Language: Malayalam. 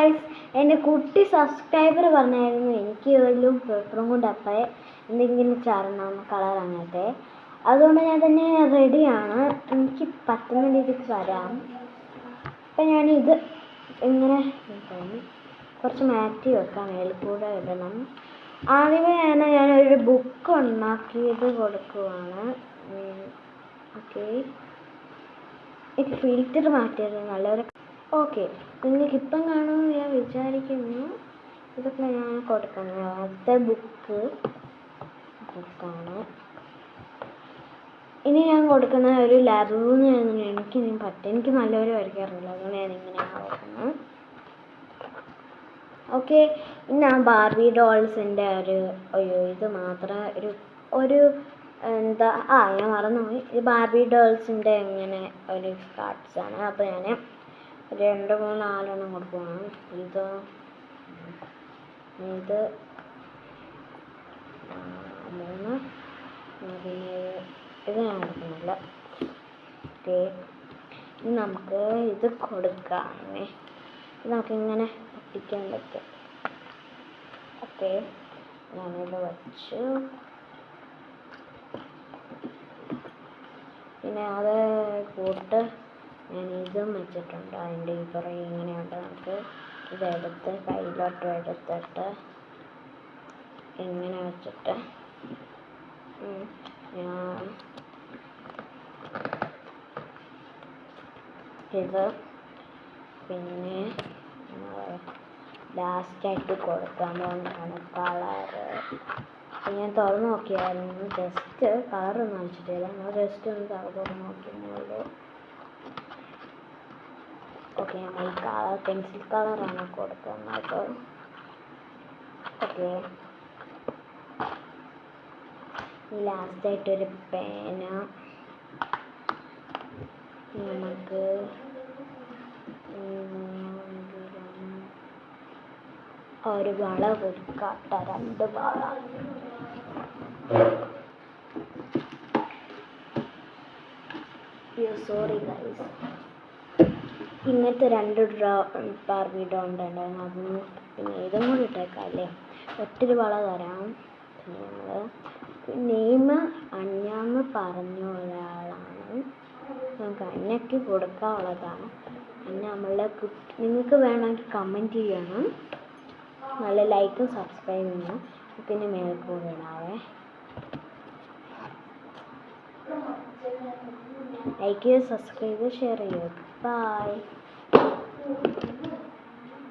ഗായ്സ്, എൻ്റെ കുട്ടി സബ്സ്ക്രൈബർ പറഞ്ഞായിരുന്നു എനിക്ക് വല്ലതും പേപ്പറും കൊണ്ട് അപ്പം എന്തെങ്കിലും ചരണം കളർ അങ്ങനത്തെ. അതുകൊണ്ട് ഞാൻ തന്നെ റെഡിയാണ്, എനിക്ക് പറ്റുന്ന രീതിക്ക് വരാം. അപ്പം ഞാനിത് ഇങ്ങനെ കുറച്ച് മാറ്റി വെക്കാം, മേൽക്കൂടെ ഇടണം. ആദ്യമേ ഞാനൊരു ബുക്ക് ഉണ്ടാക്കിയത് കൊടുക്കുവാണ്. ഓക്കെ, എനിക്ക് ഫിൽറ്റർ മാറ്റിയത് നല്ലൊരു. ഓക്കെ, നിങ്ങൾക്കിപ്പം കാണുമെന്ന് ഞാൻ വിചാരിക്കുന്നു. ഇതൊക്കെ ഞാൻ കൊടുക്കുന്നത് ആദ്യത്തെ ബുക്കാണ്. ഇനി ഞാൻ കൊടുക്കുന്ന ഒരു ലബൂന്ന് എനിക്ക് നല്ലൊരു വരയ്ക്കാറില്ല, അതുകൊണ്ട് ഞാൻ ഇങ്ങനെയാണ് കൊടുക്കുന്നത്. ഓക്കെ, ഇനി ഞാൻ ബാർബി ഡോൾസിൻ്റെ ഇത് മാത്രം ഒരു എന്താ ഞാൻ മറന്നുപോയി. ഇത് ബാർബി ഡോൾസിൻ്റെ ഇങ്ങനെ ഒരു കാർഡ്സാണ്. അപ്പോൾ ഞാൻ 2, 3, 4 കൊടുക്കുകയാണ്. ഇത് 3, ഇത് ഞാൻ കൊടുക്കുന്നില്ല. ഓക്കെ, ഇനി നമുക്ക് ഇത് കൊടുക്കാം. നമുക്കിങ്ങനെ പൊട്ടിക്കാൻ പറ്റും. ഓക്കെ, ഞാനിത് വച്ചു. പിന്നെ അത് കൂട്ട് ഞാൻ ഇതും വെച്ചിട്ടുണ്ട്. അതിൻ്റെ ഈ പുറകെ ഇങ്ങനെയുണ്ട്. നമുക്ക് ഇതെടുത്ത് കയ്യിലോട്ട് എടുത്തിട്ട് ഇങ്ങനെ വെച്ചിട്ട് ഞാൻ ഇത് പിന്നെ ലാസ്റ്റായിട്ട് കൊടുക്കാൻ പോകുന്നതാണ് കളറ്. ഞാൻ തുറന്ന് നോക്കിയായിരുന്നു, ജസ്റ്റ് കളറൊന്നും അടിച്ചിട്ടില്ല, നമ്മൾ ജസ്റ്റ് ഒന്ന് തുറന്ന് നോക്കിയുള്ളൂ. ഓക്കെ, നമ്മൾ ഈ കളർ പെൻസിൽ കളറാണ് കൊടുക്കുന്നത്. ഓക്കെ, ഈ ലാസ്റ്റായിട്ടൊരു പേന നമുക്ക് ഒരു വള കൊടുക്കാട്ട, 2 വള. സോറി ഗൈസ്, ഇങ്ങനത്തെ 2 ബാർബി ഡോൾ ഉണ്ടായിരുന്നു. അതും പിന്നെ ഇതും കൂടി ഇട്ടേക്കാം അല്ലേ. ഒത്തിരി വള തരാം. പിന്നെ നമ്മൾ നെയിം അഞ്ഞാന്ന് പറഞ്ഞ ഒരാളാണ്, നമുക്ക് അന്നയ്ക്ക് കൊടുക്കാനുള്ളതാണ്. പിന്നെ നിങ്ങൾക്ക് വേണമെങ്കിൽ കമൻറ്റ് ചെയ്യണം, നല്ല ലൈക്കും സബ്സ്ക്രൈബ് ചെയ്യണം. പിന്നെ മേൽക്കൂടെ ഇടാവേ. ലൈക്ക് ചെയ്യുക, സബ്സ്ക്രൈബ്, ഷെയർ ചെയ്യുക. ബൈ.